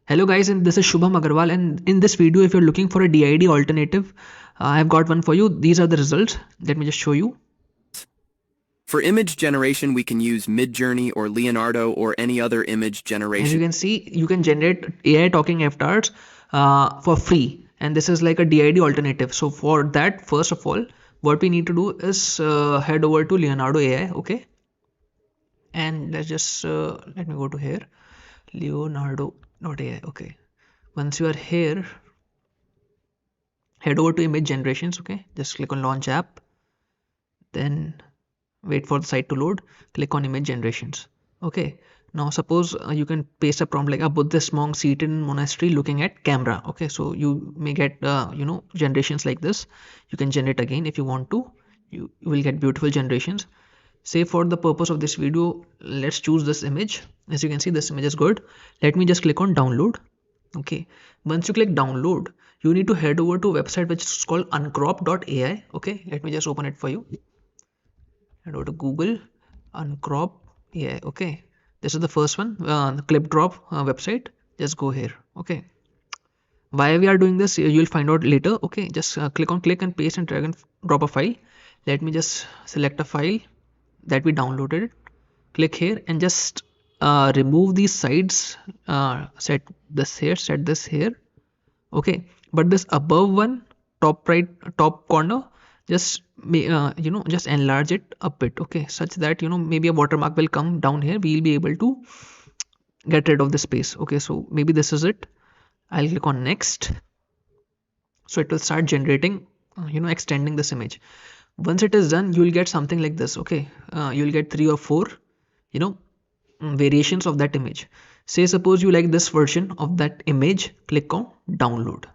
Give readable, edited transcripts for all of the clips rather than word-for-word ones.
Hello guys, and this is Shubham Agarwal, and in this video if you're looking for a DID alternative, I've got one for you. These are the results. Let me just show you. For image generation, we can use Midjourney or Leonardo or any other image generation. As you can see, you can generate AI talking avatars for free, and this is like a DID alternative. So for that, first of all, what we need to do is head over to Leonardo AI, okay? And let's just let me go to here, Leonardo.ai, okay? Once you are here, head over to image generations, okay? Just click on launch app, then wait for the site to load, click on image generations. Okay, now suppose you can paste a prompt like a Buddhist monk seated in monastery looking at camera. Okay, so you may get generations like this. You can generate again if you want to. You will get beautiful generations. Say for the purpose of this video, let's choose this image. As you can see, this image is good. Let me just click on download. Okay, once you click download, you need to head over to a website which is called uncrop.ai. Okay, let me just open it for you. Head over to Google, uncrop AI. Okay, this is the first one, the clip drop website. Just go here. Okay, why we are doing this you'll find out later. Okay, just click and paste and drag and drop a file. Let me just select a file that we downloaded. Click here and just remove these sides. Set this here. Okay, but this above one, top right, top corner, just just enlarge it a bit, okay, such that maybe a watermark will come down here. We'll be able to get rid of the space. Okay, so maybe this is it. I'll click on next. So it will start generating, extending this image. Once it is done, you will get something like this. Okay, you will get 3 or 4 variations of that image. Say suppose you like this version of that image, click on download.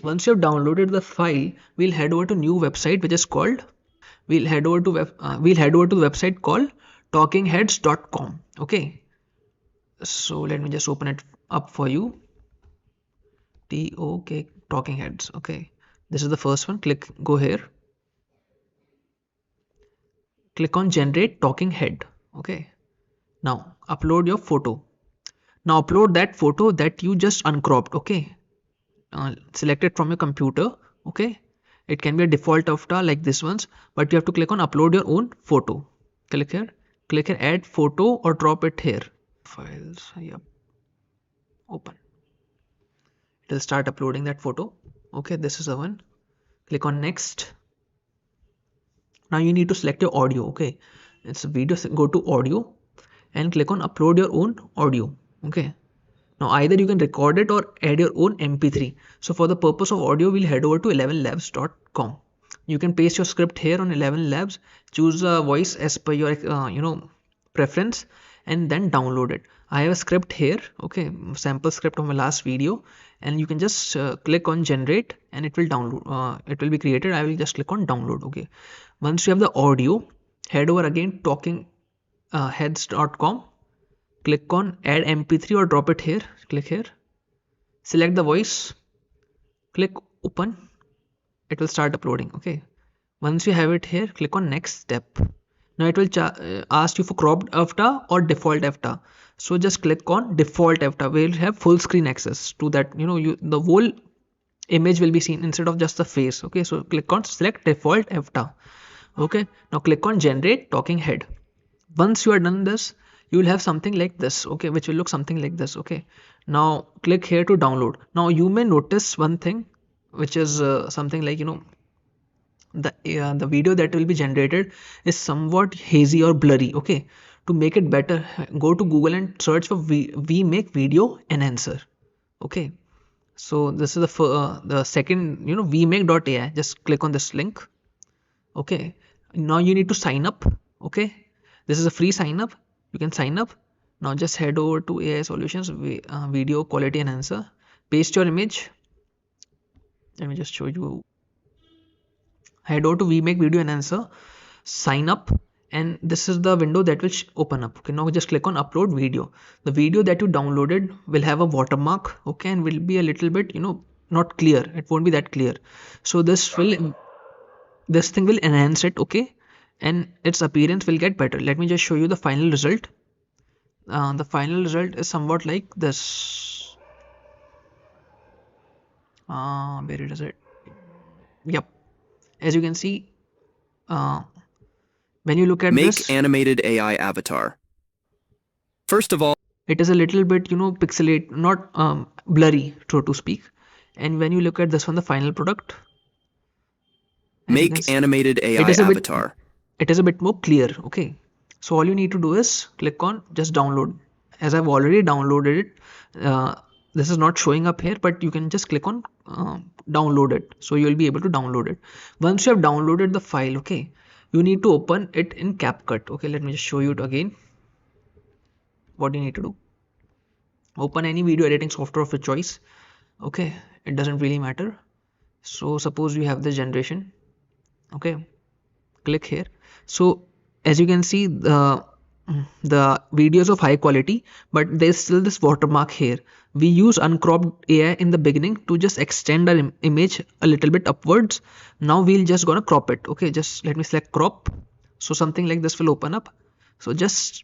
Once you have downloaded the file, we'll head over to new website which is called we'll head over to the website called talkingheads.com. Okay, so let me just open it up for you. Talking Heads. Okay, this is the first one. Go here, click on generate talking head. Okay, now upload your photo. Now upload that photo that you just uncropped. Okay, select it from your computer. Okay, it can be a default avatar like this ones, but you have to click on upload your own photo. Click here, add photo or drop it here. Files, yep, open. It will start uploading that photo. Okay, this is the one. Click on next. Now you need to select your audio. Okay, it's a video. Go to audio and click on upload your own audio. Okay, now either you can record it or add your own MP3. So for the purpose of audio, we'll head over to 11labs.com. You can paste your script here on 11 labs, choose a voice as per your preference, and then download it. I have a script here, okay, sample script of my last video, and you can just click on generate and it will download. It will be created. I will just click on download. Okay, once you have the audio, head over again talkingheads.com. Click on add mp3 or drop it here. Click here, select the voice, click open. It will start uploading. Okay, once you have it here, click on next step. Now it will ask you for cropped avatar or default avatar. So just click on default avatar. We'll have full screen access to that. The whole image will be seen instead of just the face. Okay, so click on select default avatar. Okay, now click on generate talking head. Once you are done this, you will have something like this. Okay, which will look something like this. Okay, now click here to download. Now you may notice one thing, which is something like the video that will be generated is somewhat hazy or blurry. Okay, to make it better, go to Google and search for Vmake video enhancer. Okay, so this is the second, vmake.ai. Just click on this link. Okay, now you need to sign up. Okay, this is a free sign up. You can sign up. Now just head over to AI Solutions video quality enhancer. Paste your image. Let me just show you. Head over to Vmake video enhancer, sign up, and this is the window that will open up. Okay, now just click on upload video. The video that you downloaded will have a watermark. Okay, and will be a little bit not clear. It won't be that clear. So this thing will enhance it. Okay, and its appearance will get better. Let me just show you the final result. The final result is somewhat like this. Where is it? Yep. As you can see, uh, when you look at Make this, animated AI avatar. First of all, it is a little bit, pixelate, not blurry, so to speak. And when you look at this one, the final product, as you can make see, animated it AI is a bit avatar. it is a bit more clear. Okay, so all you need to do is click on just download. As I've already downloaded it, this is not showing up here, but you can just click on download it, so you'll be able to download it. Once you have downloaded the file, okay, you need to open it in CapCut. Okay, let me just show you it again. What you need to do: open any video editing software of your choice. Okay, it doesn't really matter. So suppose you have this generation. Okay, click here. So as you can see, the videos of high quality, but there's still this watermark here. We use uncropped AI in the beginning to just extend our image a little bit upwards. Now we'll just gonna crop it. Okay, just let me select crop. So something like this will open up. So just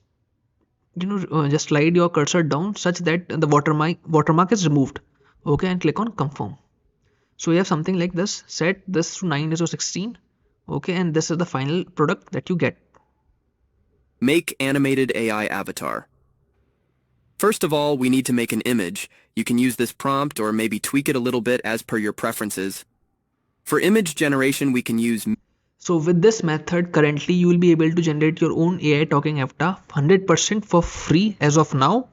just slide your cursor down such that the watermark is removed. Okay, and click on confirm. So you have something like this. Set this to 9 ISO 16. Okay, and this is the final product that you get. Make animated AI avatar. First of all, we need to make an image. You can use this prompt or maybe tweak it a little bit as per your preferences. For image generation, we can use. So with this method, currently you will be able to generate your own AI talking avatar 100% for free as of now.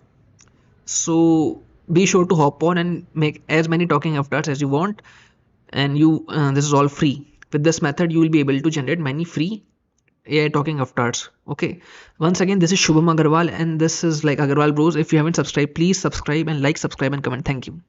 So be sure to hop on and make as many talking avatars as you want, and this is all free. With this method, you will be able to generate many free AI talking avatars. Okay. Once again, this is Shubham Agarwal, and this is like Agarwal Bros. If you haven't subscribed, please subscribe and like, subscribe, and comment. Thank you.